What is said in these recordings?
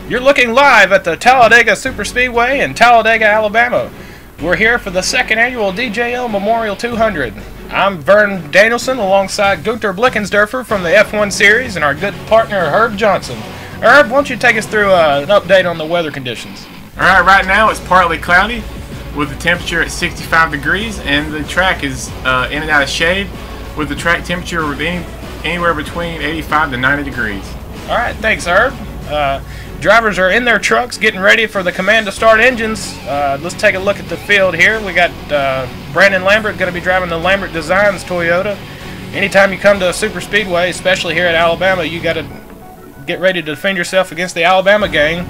You're looking live at the Talladega Superspeedway in Talladega, Alabama. We're here for the second annual DJL Memorial 200. I'm Verne Danielson alongside Gunther Blickensderfer from the F1 Series and our good partner Herb Johnson. Herb, why don't you take us through an update on the weather conditions? Alright, right now it's partly cloudy with the temperature at 65 degrees and the track is in and out of shade with the track temperature anywhere between 85 to 90 degrees. Alright, thanks Herb. Drivers are in their trucks getting ready for the command to start engines. Let's take a look at the field here. We got Brandon Lambert going to be driving the Lambert Designs Toyota. Anytime you come to a super speedway, especially here at Alabama, you got to get ready to defend yourself against the Alabama gang.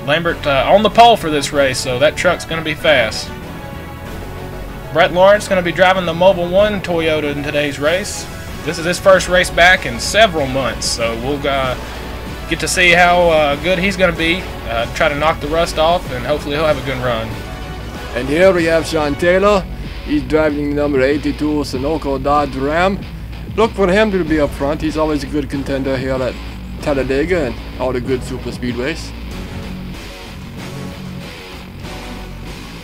Lambert on the pole for this race, so that truck's going to be fast. Brett Lawrence going to be driving the Mobile One Toyota in today's race. This is his first race back in several months, so we'll get to see how good he's going to be, try to knock the rust off, and hopefully he'll have a good run. And here we have Sean Taylor. He's driving number 82 Sunoco Dodge Ram. Look for him to be up front. He's always a good contender here at Talladega and all the good super speedways.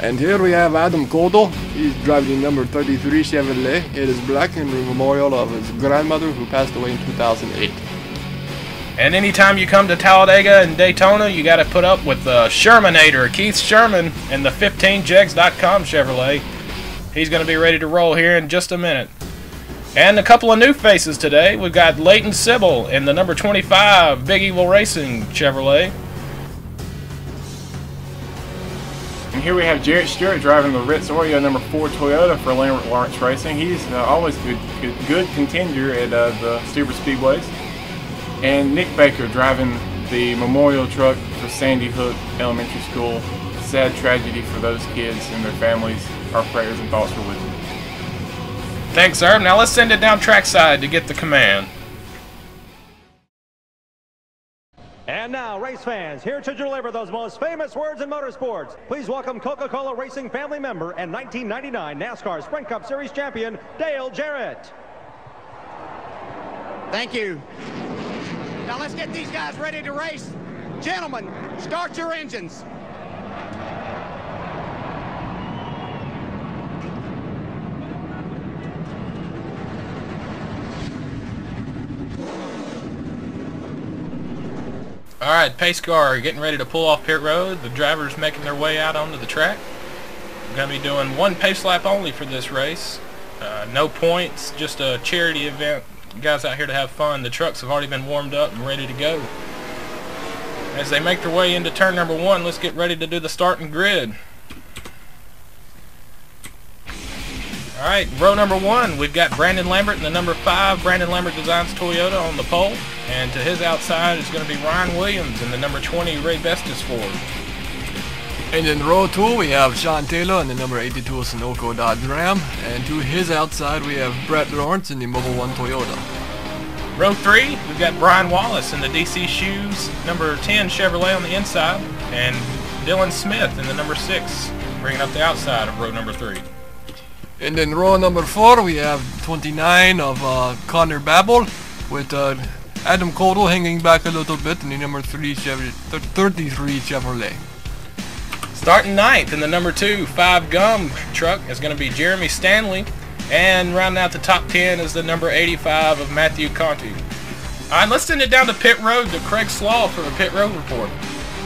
And here we have Adam Codle. He's driving number 33 Chevrolet. It is black in memorial of his grandmother who passed away in 2008. And anytime you come to Talladega and Daytona, you got to put up with the Shermanator, Keith Sherman, and the 15jegs.com Chevrolet. He's going to be ready to roll here in just a minute. And a couple of new faces today. We've got Leighton Sybil in the number 25 Big Evil Racing Chevrolet. And here we have Jarrett Stewart driving the Ritz Oreo number 4 Toyota for Lambert Lawrence Racing. He's always a good contender at the super speedways. And Nick Baker driving the memorial truck for Sandy Hook Elementary School. Sad tragedy for those kids and their families. Our prayers and thoughts are with them. Thanks, Herb. Now let's send it down trackside to get the command. And now, race fans, here to deliver those most famous words in motorsports. Please welcome Coca-Cola Racing family member and 1999 NASCAR Sprint Cup Series champion, Dale Jarrett. Thank you. Now let's get these guys ready to race. Gentlemen, start your engines. Alright, pace car getting ready to pull off pit road. The drivers making their way out onto the track. We're going to be doing one pace lap only for this race. No points, just a charity event. You guys out here to have fun. The trucks have already been warmed up and ready to go. As they make their way into turn number 1, let's get ready to do the starting grid. Alright, row number 1, we've got Brandon Lambert in the number 5 Brandon Lambert Designs Toyota on the pole. And to his outside is going to be Ryan Williams in the number 20 Ray Bestis Ford. And in row 2 we have Sean Taylor in the number 82 Sunoco Dodge Ram. And to his outside we have Brett Lawrence in the Mobile One Toyota. Row 3, we've got Brian Wallace in the DC Shoes number 10 Chevrolet on the inside. And Dylan Smith in the number 6, bringing up the outside of row number 3. And in row number 4 we have 29 of Connor Babel with Adam Codle hanging back a little bit in the number 33 Chevrolet. Starting 9th in the number 2 5 Gum truck is going to be Jeremy Stanley. And rounding out the top 10 is the number 85 of Matthew Conti. Alright, let's send it down to pit road to Craig Slaw for the pit road report.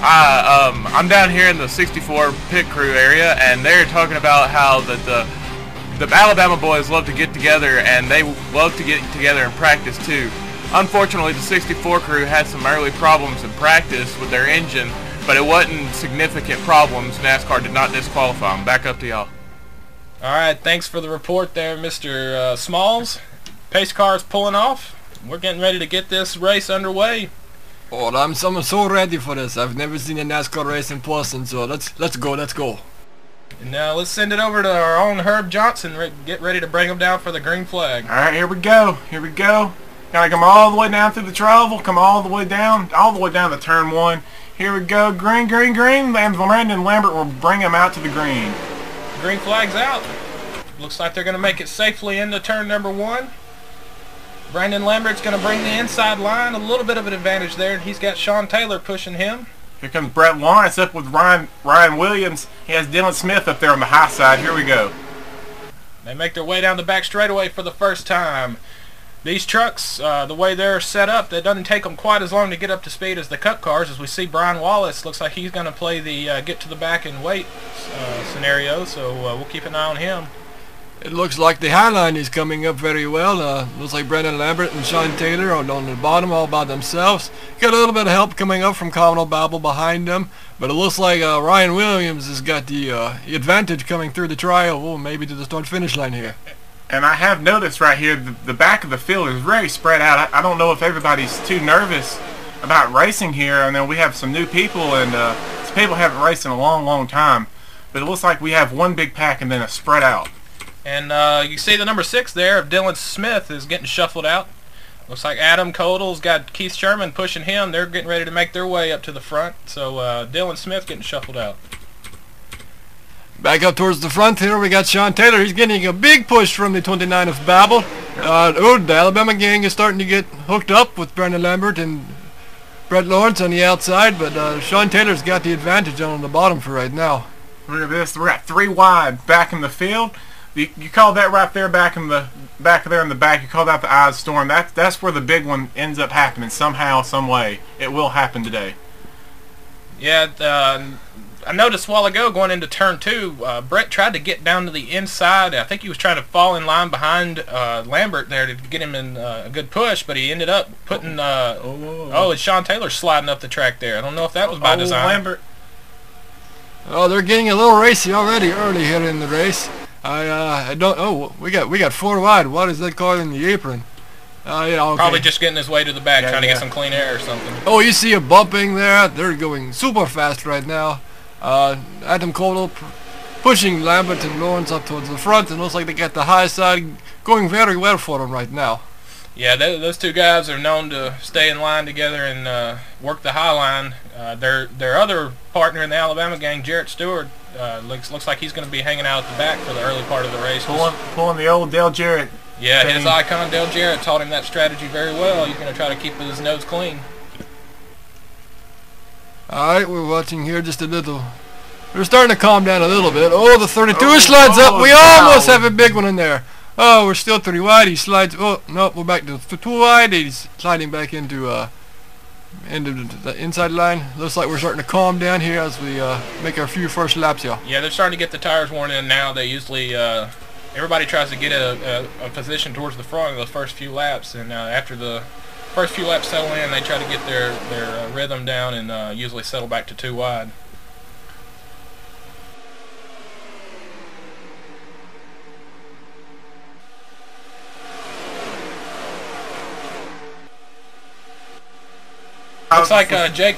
I'm down here in the 64 pit crew area, and they're talking about how the Alabama boys love to get together, and they love to get together and practice too. Unfortunately, the 64 crew had some early problems in practice with their engine, but it wasn't significant problems. NASCAR did not disqualify them. Back up to y'all. Alright, thanks for the report there, Mr. Smalls. Pace car's pulling off. We're getting ready to get this race underway. Oh, I'm so ready for this. I've never seen a NASCAR race in person, so let's go. And now let's send it over to our own Herb Johnson. Get ready to bring him down for the green flag. Alright, here we go. Gotta come all the way down through the travel, come all the way down to turn 1. Here we go, green, and Brandon Lambert will bring him out to the green. Green flag's out. Looks like they're going to make it safely into turn number 1. Brandon Lambert's going to bring the inside line, a little bit of an advantage there. He's got Sean Taylor pushing him. Here comes Brett Lawrence up with Ryan Williams. He has Dylan Smith up there on the high side. Here we go. They make their way down the back straightaway for the first time. These trucks, the way they're set up, it doesn't take them quite as long to get up to speed as the Cup cars. As we see Brian Wallace, looks like he's going to play the get to the back and wait scenario, so we'll keep an eye on him. It looks like the Highline is coming up very well. Looks like Brendan Lambert and Sean Taylor are on the bottom all by themselves. Got a little bit of help coming up from Commodore Babel behind them, but it looks like Ryan Williams has got the advantage coming through the trial, maybe to the start-finish line here. And I have noticed right here, the back of the field is very spread out. I don't know if everybody's too nervous about racing here. I know we have some new people, and some people haven't raced in a long, long time. But it looks like we have one big pack and then a spread out. And you see the number 6 there of Dylan Smith is getting shuffled out. Looks like Adam Codle's got Keith Sherman pushing him. They're getting ready to make their way up to the front. So Dylan Smith getting shuffled out. Back up towards the front here, we got Sean Taylor. He's getting a big push from the 29 of Babel. The Alabama gang is starting to get hooked up with Brendan Lambert and Brett Lawrence on the outside, but Sean Taylor's got the advantage on the bottom for right now. Look at this. We're at 3 wide back in the field. You call that right there back there in the back. You call that the Eyes Storm. That's where the big one ends up happening somehow, some way. It will happen today. Yeah, I noticed a while ago going into turn 2, Brett tried to get down to the inside. I think he was trying to fall in line behind Lambert there to get him in a good push, but he ended up putting it's Sean Taylor sliding up the track there. I don't know if that was by design. Lambert. Oh, they're getting a little racy already early here in the race. I don't. Oh, we got 4 wide. What is that car in the apron? Okay. Probably just getting his way to the back, trying to get some clean air or something. Oh, you see a bumping there. They're going super fast right now. Adam Codle pushing Lambert and Lawrence up towards the front, and looks like they got the high side going very well for them right now. Yeah, those two guys are known to stay in line together and work the high line. Their other partner in the Alabama gang, Jarrett Stewart, looks like he's going to be hanging out at the back for the early part of the race. Pulling the old Dale Jarrett. Yeah, his icon Dale Jarrett taught him that strategy very well. He's going to try to keep his nose clean. Alright, we're watching here just a little. We're starting to calm down a little bit. Oh, the 32 slides up. We almost have a big one in there. Oh, we're still 3 wide. He slides. Oh, no, we're back to 2 wide. He's sliding back into the inside line. Looks like we're starting to calm down here as we make our few first laps here. Yeah, they're starting to get the tires worn in now. They usually, everybody tries to get a position towards the front of those first few laps, and after the first few laps settle in, they try to get their rhythm down and usually settle back to 2 wide. Looks like Jake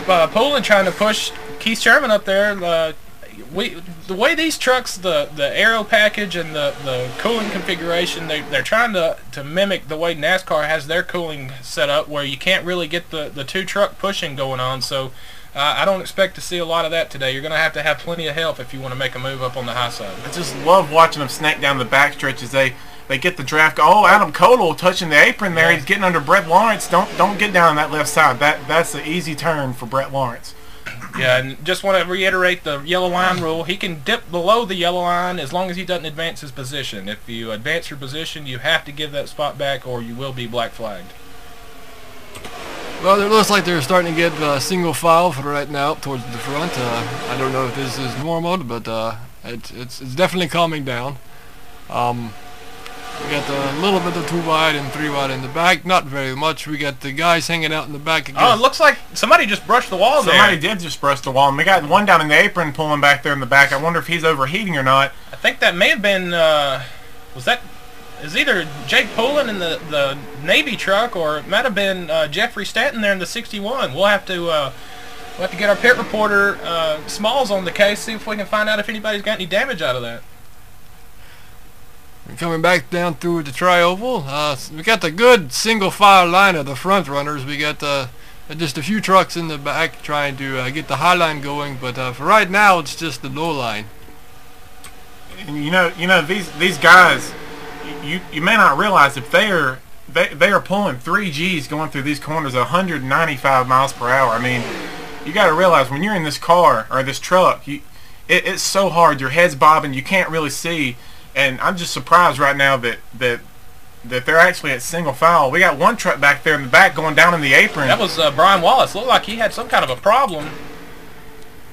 Poulin trying to push Keith Sherman up there. The way these trucks, the aero package and the cooling configuration, they're trying to mimic the way NASCAR has their cooling set up, where you can't really get the 2-truck pushing going on. So I don't expect to see a lot of that today. You're going to have plenty of help if you want to make a move up on the high side. I just love watching them snake down the backstretch as they get the draft. Oh, Adam Codle touching the apron there. He's getting under Brett Lawrence. Don't get down on that left side. That's an easy turn for Brett Lawrence. Yeah, and just want to reiterate the yellow line rule. He can dip below the yellow line as long as he doesn't advance his position. If you advance your position, you have to give that spot back or you will be black flagged. Well, it looks like they're starting to get single file for right now up towards the front. I don't know if this is normal, but it's definitely calming down. We got a little bit of 2 wide and 3 wide in the back. Not very much. We got the guys hanging out in the back again. Oh, it looks like somebody just brushed the wall there. Somebody did just brush the wall. And we got one down in the apron pulling back there in the back. I wonder if he's overheating or not. I think that may have been, is either Jake Poulin in the Navy truck, or it might have been Jeffrey Stanton there in the 61. We'll have to get our pit reporter Smalls on the case, see if we can find out if anybody's got any damage out of that. We're coming back down through the tri-oval. We got the good single file line of the front runners. We got just a few trucks in the back trying to get the high line going, but for right now it's just the low line. And you know these guys, you may not realize if they are pulling 3 Gs going through these corners 195 miles per hour. I mean, you got to realize when you're in this car or this truck, it's so hard. Your head's bobbing. You can't really see. And I'm just surprised right now that they're actually at single file. We got one truck back there in the back going down in the apron. That was Brian Wallace. Looked like he had some kind of a problem.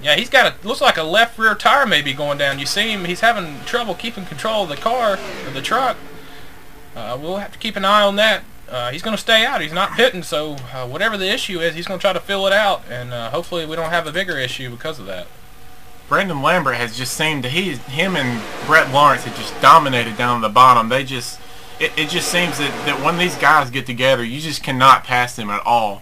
Yeah, he's got looks like a left rear tire maybe going down. You see him, he's having trouble keeping control of the car, or the truck. We'll have to keep an eye on that. He's going to stay out. He's not pitting, so whatever the issue is, he's going to try to fill it out, and hopefully we don't have a bigger issue because of that. Brandon Lambert has just seemed to, him and Brett Lawrence have just dominated down the bottom. They just, it just seems that when these guys get together, you just cannot pass them at all.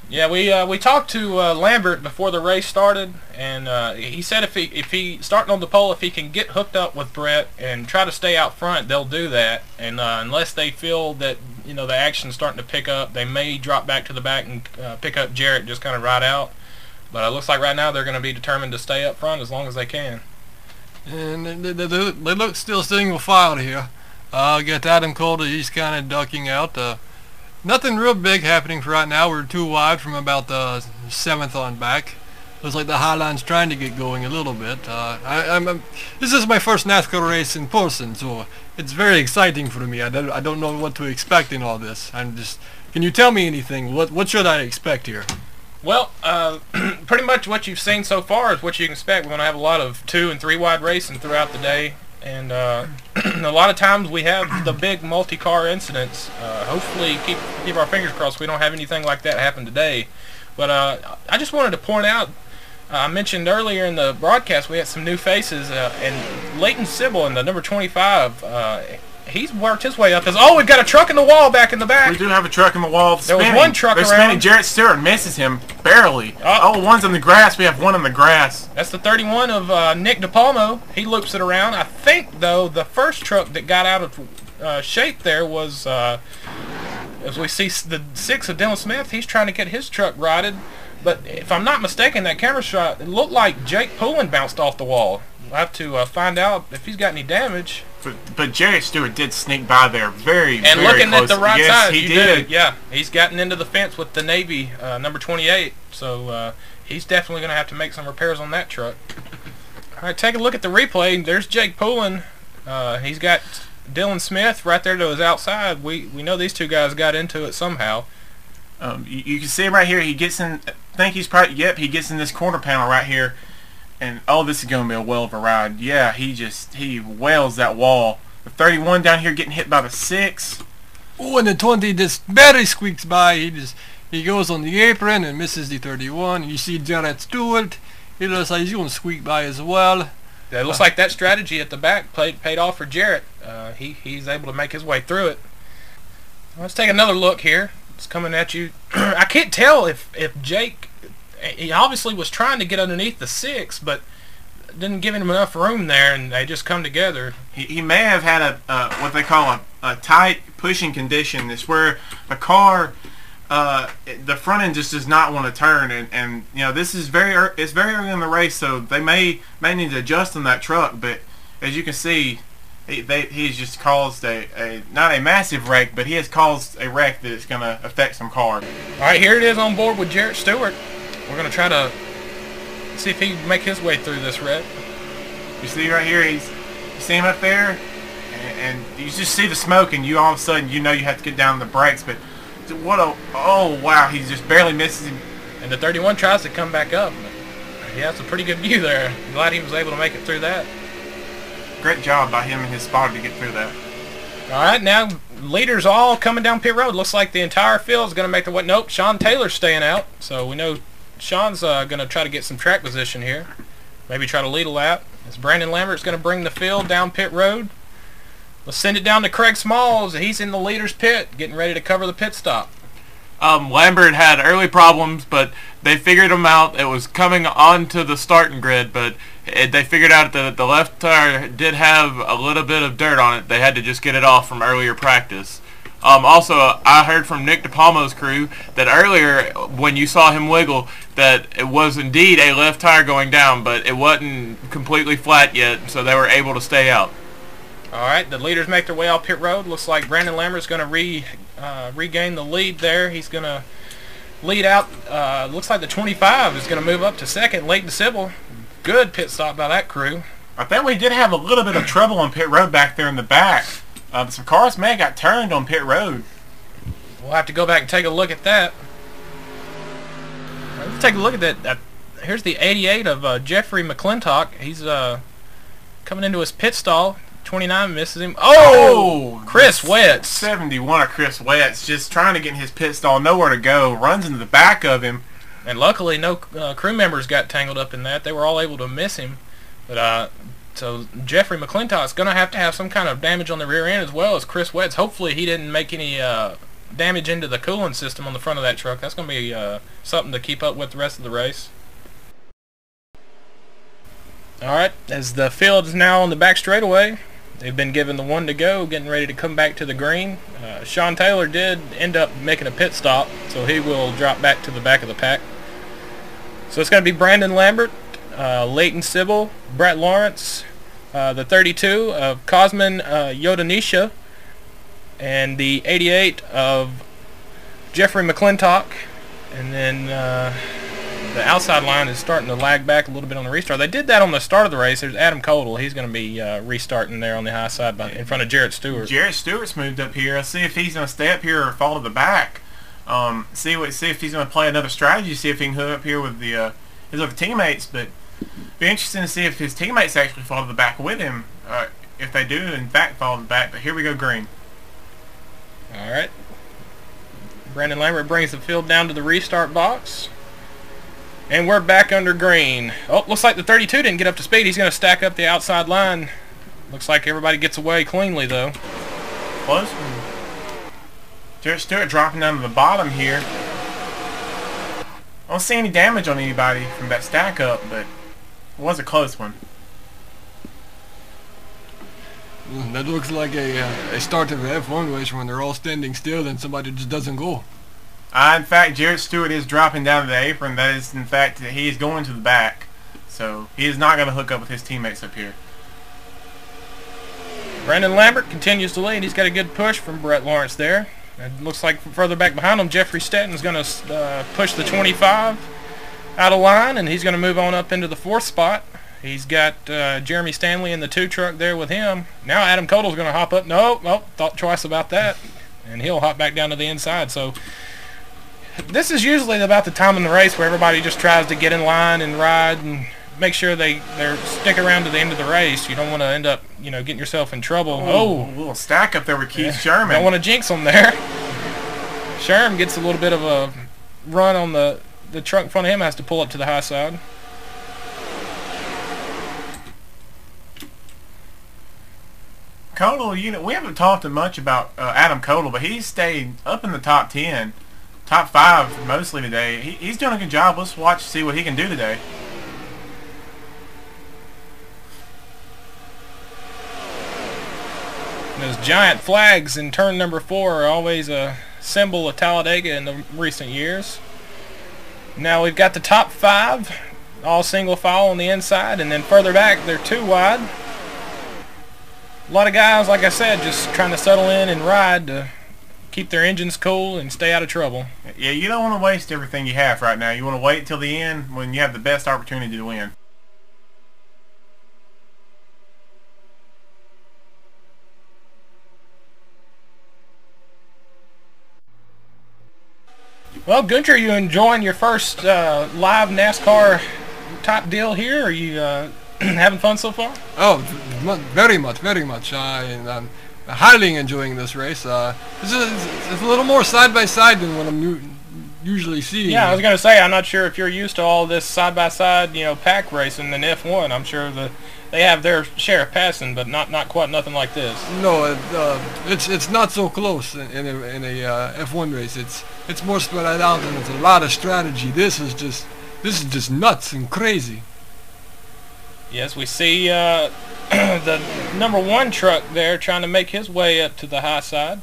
Yeah, we talked to Lambert before the race started, and he said if he starting on the pole, if he can get hooked up with Brett and try to stay out front, they'll do that. And unless they feel that the action's starting to pick up, they may drop back to the back and pick up Jarrett, just kind of ride out. But it looks like right now they're going to be determined to stay up front as long as they can. And they look still single file here. Get Adam Calder, he's kind of ducking out. Nothing real big happening for right now. We're 2 wide from about the 7th on back. Looks like the Highline's trying to get going a little bit. This is my first NASCAR race in person, so it's very exciting for me. I don't know what to expect in all this. Can you tell me anything? What should I expect here? Well, pretty much what you've seen so far is what you can expect. We're going to have a lot of 2 and 3 wide racing throughout the day. And a lot of times we have the big multi-car incidents. Hopefully keep our fingers crossed we don't have anything like that happen today. But I just wanted to point out, I mentioned earlier in the broadcast we had some new faces, and Leighton Sybil in the number 25, he's worked his way up. We've got a truck in the wall back in the back. We do have a truck in the wall. There was one truck around. Spinning. Jarrett Stewart misses him barely. One's on the grass. We have one on the grass. That's the 31 of Nick DePalmo. He loops it around. I think, though, the first truck that got out of shape there was, as we see, the 6 of Dylan Smith. He's trying to get his truck righted. But if I'm not mistaken, that camera shot, it looked like Jake Poulin bounced off the wall. We'll have to find out if he's got any damage. But Jarrett Stewart did sneak by there very and looking close. At the right side, he did. Yeah, he's gotten into the fence with the Navy number 28, so he's definitely going to have to make some repairs on that truck. All right, take a look at the replay. There's Jake Poulin. He's got Dylan Smith right there to his outside. We know these two guys got into it somehow. You can see him right here. He gets in. I think he's probably. Yep, he gets in this corner panel right here. And this is going to be a whale of a ride. Yeah, he whales that wall. The 31 down here getting hit by the 6. Oh, and the 20 just barely squeaks by. He goes on the apron and misses the 31. You see Jarrett Stewart. He looks like he's going to squeak by as well. It looks like that strategy at the back paid off for Jarrett. He's able to make his way through it. Let's take another look here. It's coming at you. I can't tell if Jake... He obviously was trying to get underneath the 6, but didn't give him enough room there, and they just come together. He may have had what they call a tight pushing condition. It's where the car, the front end just does not want to turn, and this is it's very early in the race, so they may need to adjust on that truck. But as you can see, he's just caused not a massive wreck, but he has caused a wreck that is going to affect some cars. All right, here it is on board with Jarrett Stewart. We're going to try to see if he can make his way through this wreck. You see right here, you see him up there, and you just see the smoke, and you all of a sudden you have to get down the brakes. But oh wow, he just barely misses him. And the 31 tries to come back up. But he has a pretty good view there. I'm glad he was able to make it through that. Great job by him and his spotter to get through that. All right, now leaders all coming down pit road. Looks like the entire field is going to make the way. Nope, Sean Taylor's staying out, so we know Sean's going to try to get some track position here. Maybe try to lead a lap. As Brandon Lambert's going to bring the field down pit road. Let's send it down to Craig Smalls. He's in the leader's pit, getting ready to cover the pit stop. Lambert had early problems, but they figured him out. It was coming onto the starting grid, but they figured out that the left tire did have a little bit of dirt on it. They had to just get it off from earlier practice. Also, I heard from Nick DePalmo's crew that earlier when you saw him wiggle that it was indeed a left tire going down, but it wasn't completely flat yet, so they were able to stay out. All right, the leaders make their way out pit road. Looks like Brandon Lambert's going to regain the lead there. He's going to lead out. Looks like the 25 is going to move up to second. Leighton Sybil. Good pit stop by that crew. I think we did have a little bit of trouble on pit road back there in the back. Some cars may have got turned on pit road. We'll have to go back and take a look at that. Let's take a look at that. Here's the 88 of Jeffrey McClintock. He's coming into his pit stall. 29 misses him. Oh! Chris Wetz. 71 of Chris Wetz, just trying to get in his pit stall, nowhere to go. Runs into the back of him. And luckily, no crew members got tangled up in that. They were all able to miss him. But so Jeffrey McClintock's going to have some kind of damage on the rear end as well as Chris Wetz. Hopefully, he didn't make any damage into the cooling system on the front of that truck. That's going to be something to keep up with the rest of the race. Alright, as the field is now on the back straightaway, they've been given the 1 to go, getting ready to come back to the green. Sean Taylor did end up making a pit stop, so he will drop back to the back of the pack. So it's going to be Brandon Lambert, Leighton Sybil, Brett Lawrence, the 32 of Cosmin Yodanisha, and the 88 of Jeffrey McClintock. And then the outside line is starting to lag back a little bit on the restart. They did that on the start of the race. There's Adam Codell. He's going to be restarting there on the high side in front of Jarrett Stewart. Jarrett Stewart's moved up here. Let's see if he's going to stay up here or fall to the back. See if he's going to play another strategy. See if he can hook up here with his other teammates. But be interesting to see if his teammates actually fall to the back with him. If they do, in fact, fall to the back. But here we go, green. All right. Brandon Lambert brings the field down to the restart box. And we're back under green. Oh, looks like the 32 didn't get up to speed. He's going to stack up the outside line. Looks like everybody gets away cleanly, though. Close one. Jarrett Stewart dropping down to the bottom here. I don't see any damage on anybody from that stack up, but it was a close one. That looks like a start of an F1 race when they're all standing still and somebody just doesn't go. In fact, Jarrett Stewart is dropping down to the apron. That is, in fact, he is going to the back. So he is not going to hook up with his teammates up here. Brandon Lambert continues to lead. He's got a good push from Brett Lawrence there. It looks like further back behind him, Jeffrey Stetton's going to push the 25 out of line, and he's going to move on up into the 4th spot. He's got Jeremy Stanley in the 2 truck there with him. Now Adam Codell's going to hop up. No, thought twice about that. And he'll hop back down to the inside. So this is usually about the time in the race where everybody just tries to get in line and ride and make sure they stick around to the end of the race. You don't want to end up, getting yourself in trouble. Oh, a little stack up there with Keith Sherman. Don't want to jinx them there. Sherman gets a little bit of a run on the truck in front of him, has to pull up to the high side. Codell, we haven't talked much about Adam Codell, but he's stayed up in the top 10. Top 5 mostly today. He's doing a good job. Let's watch, see what he can do today. Those giant flags in turn number 4 are always a symbol of Talladega in the recent years. Now we've got the top 5, all single file on the inside, and then further back they're 2 wide. A lot of guys, like I said, just trying to settle in and ride to keep their engines cool and stay out of trouble. Yeah, you don't want to waste everything you have right now. You want to wait till the end when you have the best opportunity to win. Well, Gunther, you enjoying your first live NASCAR type deal here? Are you having fun so far? Oh, very much. I'm highly enjoying this race. It's a little more side by side than what I'm usually seeing. Yeah, I was going to say, I'm not sure if you're used to all this side by side, pack racing in F1. I'm sure that they have their share of passing, but not quite nothing like this. No, it's not so close in a F1 race. It's more spread out and it's a lot of strategy. This is just nuts and crazy. Yes, we see the number 1 truck there trying to make his way up to the high side.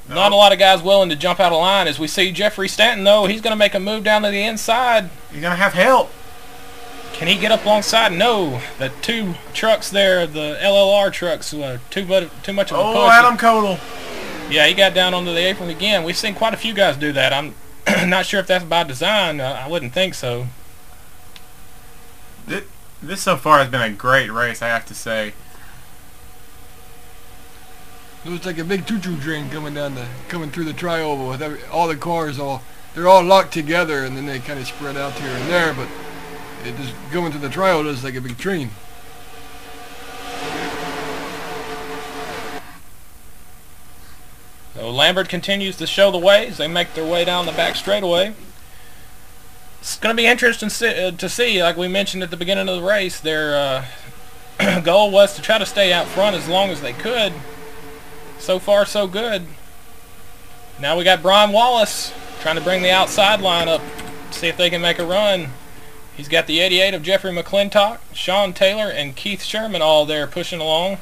No. Not a lot of guys willing to jump out of line. As we see Jeffrey Stanton, though, he's going to make a move down to the inside. He's going to have help. Can he get up alongside? No. The 2 trucks there, the LLR trucks, too much of a push. Oh, Adam Codell. Yeah, he got down onto the apron again. We've seen quite a few guys do that. I'm not sure if that's by design. I wouldn't think so. This so far has been a great race, I have to say. It looks like a big choo-choo train coming through the trioval with all the cars they're all locked together, and then they kind of spread out here and there, but it just going to the trioval is like a big train. So Lambert continues to show the way as they make their way down the back straightaway. It's going to be interesting to see, like we mentioned at the beginning of the race, their goal was to try to stay out front as long as they could. So far, so good. Now we got Brian Wallace trying to bring the outside line up, see if they can make a run. He's got the 88 of Jeffrey McClintock, Sean Taylor, and Keith Sherman all there pushing along.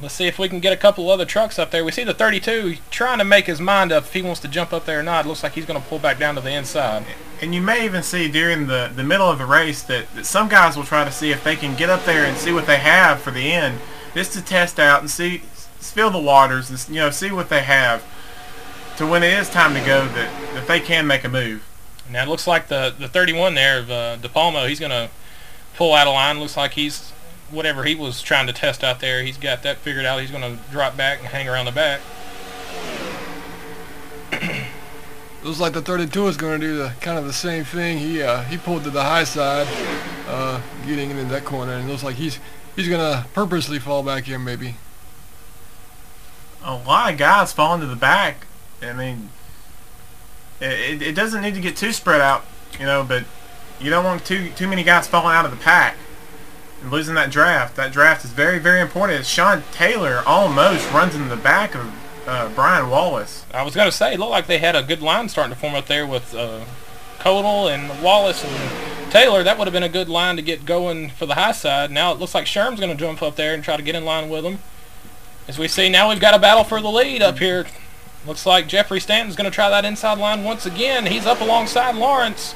Let's see if we can get a couple other trucks up there. We see the 32 trying to make his mind up if he wants to jump up there or not. It looks like he's going to pull back down to the inside. And you may even see during the middle of the race that some guys will try to see if they can get up there and see what they have for the end, just to test out and feel the waters, and, see what they have to when it is time to go, that they can make a move. Now it looks like the 31 there of De Palmo, he's going to pull out of line. Looks like he's, whatever he was trying to test out there, he's got that figured out. He's going to drop back and hang around the back. Looks like the 32 is going to do the same thing. He pulled to the high side, getting into that corner, and it looks like he's going to purposely fall back here maybe. A lot of guys falling to the back. I mean, it doesn't need to get too spread out, but you don't want too many guys falling out of the pack and losing that draft. That draft is very, very important. Sean Taylor almost runs into the back of Brian Wallace. I was going to say, it looked like they had a good line starting to form up there with Codal and Wallace and Taylor. That would have been a good line to get going for the high side. Now it looks like Sherm's going to jump up there and try to get in line with them. As we see, now we've got a battle for the lead up here. Looks like Jeffrey Stanton's going to try that inside line once again. He's up alongside Lawrence.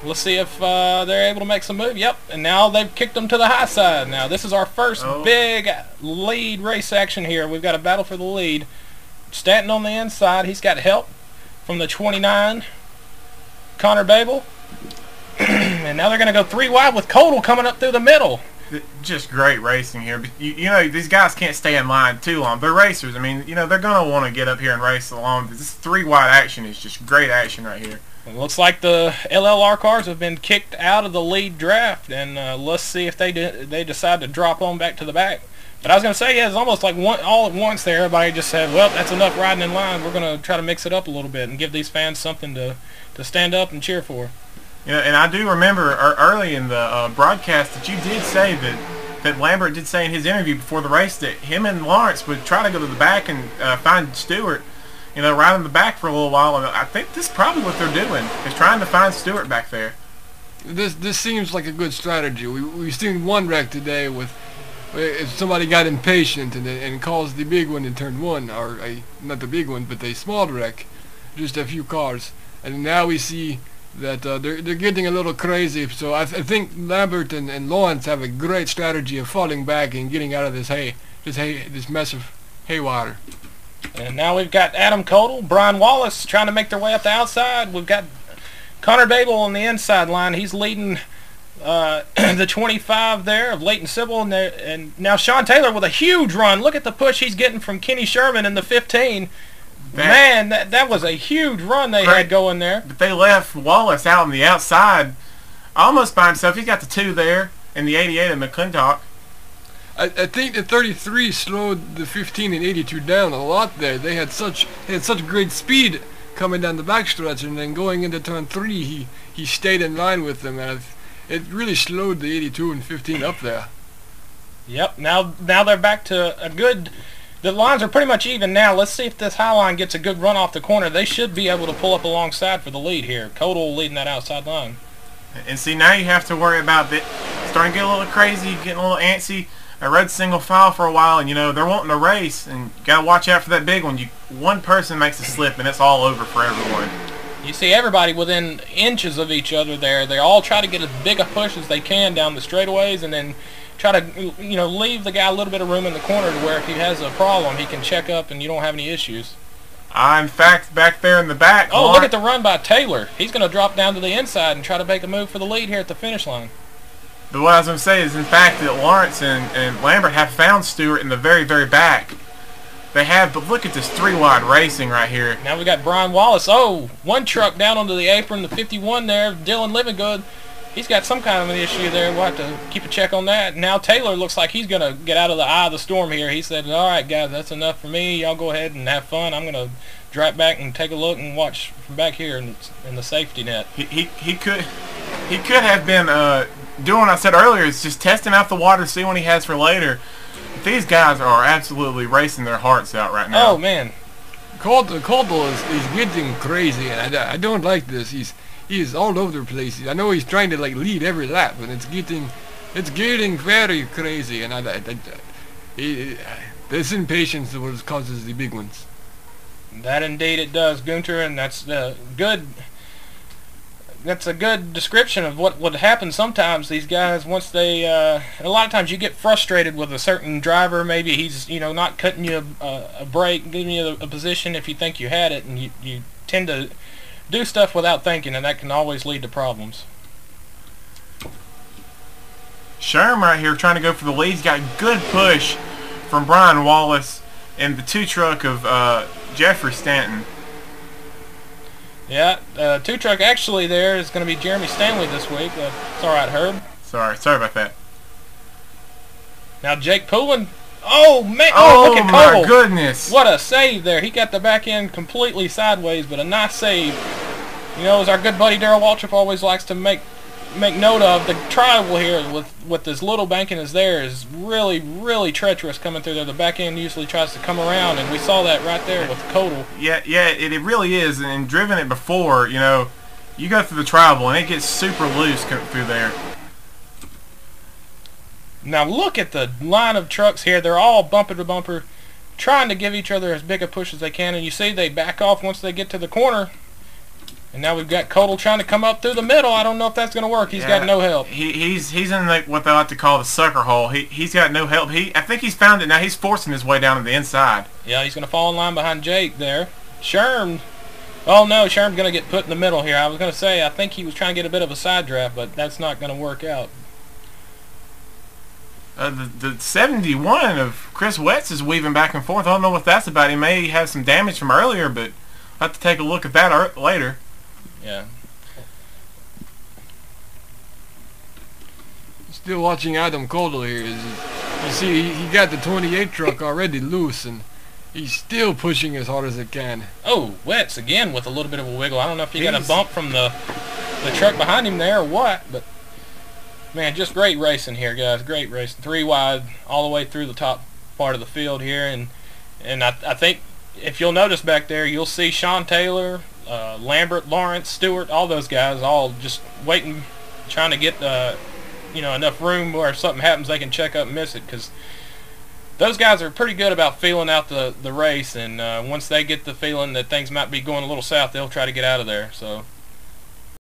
Let's see if they're able to make some move. Yep, and now they've kicked them to the high side. Now this is our first big lead race action here. We've got a battle for the lead. Stanton on the inside. He's got help from the 29, Connor Babel. And now they're going to go 3 wide with Codal coming up through the middle. Just great racing here. But these guys can't stay in line too long. They're racers. I mean, they're going to want to get up here and race along. This 3 wide action is just great action right here. It looks like the LLR cars have been kicked out of the lead draft, and let's see if they decide to drop on back to the back. But I was going to say, yeah, it's almost like all at once there. Everybody just said, well, that's enough riding in line. We're going to try to mix it up a little bit and give these fans something to stand up and cheer for. And I do remember early in the broadcast that you did say that Lambert did say in his interview before the race that him and Lawrence would try to go to the back and find Stewart, right in the back for a little while. And I think this is probably what they're doing, is trying to find Stewart back there. This seems like a good strategy. We've seen one wreck today with if somebody got impatient and caused the big one in turn 1, or not the big one, but a small wreck, just a few cars. And now we see that they're getting a little crazy. So I think Lambert and Lawrence have a great strategy of falling back and getting out of this mess of haywire. And now we've got Adam Codal, Brian Wallace trying to make their way up the outside. We've got Connor Babel on the inside line. He's leading the 25 there of Leighton Sybil, and now Sean Taylor with a huge run. Look at the push he's getting from Kenny Sherman in the 15. Man, that was a huge run they had going there. But they left Wallace out on the outside almost by himself. He's got the 2 there and the 88 of McClintock. I think the 33 slowed the 15 and 82 down a lot there. They had such great speed coming down the backstretch, and then going into turn 3, he stayed in line with them, and it really slowed the 82 and 15 up there. Yep. Now they're back to a good. The lines are pretty much even now. Let's see if this high line gets a good run off the corner. They should be able to pull up alongside for the lead here. Codal leading that outside line. And see, now you have to worry about it starting to get a little crazy, getting a little antsy. I rode single file for a while, and they're wanting to race, and you got to watch out for that big one. One person makes a slip, and it's all over for everyone. You see everybody within inches of each other there. They all try to get as big a push as they can down the straightaways, and then try to, you know, leave the guy a little bit of room in the corner to where if he has a problem, he can check up and you don't have any issues. In fact, back there in the back. Oh, look at the run by Taylor. He's going to drop down to the inside and try to make a move for the lead here at the finish line. But what I was going to say is, in fact, that Lawrence and Lambert have found Stewart in the very, very back. They have, but look at this three-wide racing right here. Now we got Brian Wallace. Oh, one truck down onto the apron, the 51 there, Dylan Livingood. He's got some kind of an issue there. We'll have to keep a check on that. Now Taylor looks like he's going to get out of the eye of the storm here. He said, all right, guys, that's enough for me. Y'all go ahead and have fun. I'm going to drive back and take a look and watch from back here in the safety net. He could have been doing what I said earlier. It's just testing out the water, see what he has for later. But these guys are absolutely racing their hearts out right now. Oh, man. Caldwell is getting crazy, and I don't like this. He's all over the place. I know he's trying to like lead every lap, and it's getting very crazy. And this impatience is what causes the big ones. That indeed it does, Gunther, and that's good. That's a good description of what would happen sometimes. These guys, once they, a lot of times you get frustrated with a certain driver. Maybe he's, you know, not cutting you a break, giving you a position if you think you had it, and you tend to do stuff without thinking, and that can always lead to problems. Sherm right here trying to go for the lead. He's got a good push from Brian Wallace and the two truck of Jeffrey Stanton. Yeah, two truck actually there is going to be Jeremy Stanley this week. It's all right, Herb. Sorry about that. Now Jake Poulin. Oh man! Oh, look at my Cole. goodness! What a save there! He got the back end completely sideways, but a nice save. You know, as our good buddy Darrell Waltrip always likes to make note of, the tribal here with this little banking is there is really, really treacherous coming through there. The back end usually tries to come around, and we saw that right there with Codal. Yeah, it really is. And driven it before, you know, you go through the tribal and it gets super loose coming through there. Now look at the line of trucks here. They're all bumper to bumper, trying to give each other as big a push as they can. And you see they back off once they get to the corner. And now we've got Codal trying to come up through the middle. I don't know if that's going to work. He's got no help. He's in what they like to call the sucker hole. He's got no help. I think he's found it now. He's forcing his way down to the inside. Yeah, he's going to fall in line behind Jake there. Sherm. Oh no, Sherm's going to get put in the middle here. I was going to say I think he was trying to get a bit of a side draft, but that's not going to work out. The 71 of Chris Wetz is weaving back and forth. I don't know what that's about. He may have some damage from earlier, but I'll have to take a look at that later. Yeah. Still watching Adam Caldwell here. You see, he got the 28 truck already loose, and he's still pushing as hard as it can. Oh, Wetz again with a little bit of a wiggle. I don't know if he got a bump from the truck behind him there or what, but man, just great racing here, guys. Great racing. 3 wide all the way through the top part of the field here, and I think if you'll notice back there, you'll see Sean Taylor, Lambert, Lawrence, Stewart, all those guys all just waiting, trying to get you know, enough room where if something happens they can check up and miss it, because those guys are pretty good about feeling out the race, and once they get the feeling that things might be going a little south, they'll try to get out of there. So